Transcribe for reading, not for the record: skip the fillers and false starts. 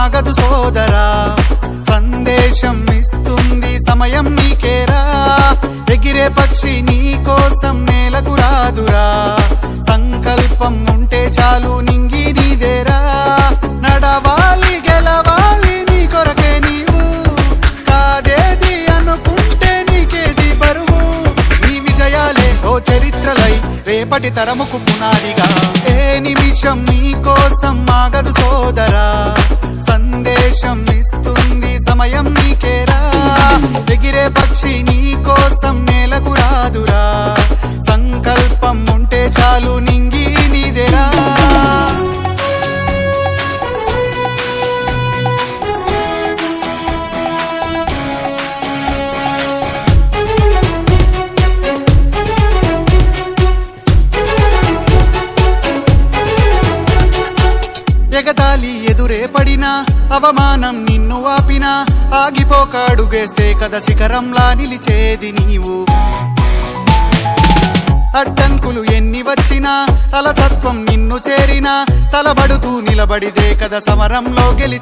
ఆగదు సోదరా, సందేశం ఇస్తుంది సమయం నీకేరా. ఎగిరే పక్షి నీ కోసం నేలకు రాదురా, సంకల్పం ఉంటే చాలు నింగి నీదేరా. నడవాలి గెలవాలి నీ కొరకే నీవు, కాదేది అనుకుంటే నీకేది బరువు. నీ విజయాలే ఓ చరిత్రలై రేపటి తరముకు పునాదిగా. ఏ నిమిషం నీ కోసం ఆగదు సోదరా, సందేశం ఇస్తుంది సమయం నీకేరా. ఎగిరే పక్షి నీ కోసం నేలకు రాదురా, సంకల్పం ఉంటే చాలు నింగి నీదేరా. ఎగతాళి ఎదురే పడినా, అవమానం నిన్ను ఆపినా, ఆగిపోక అడుగేస్తే కదా శిఖరంలా నిలిచేది నీవు. అడ్డంకులు ఎన్ని వచ్చినా, అలసత్వం నిన్ను చేరినా, తలబడుతూ నిలబడిదే కదా సమరంలో గెలి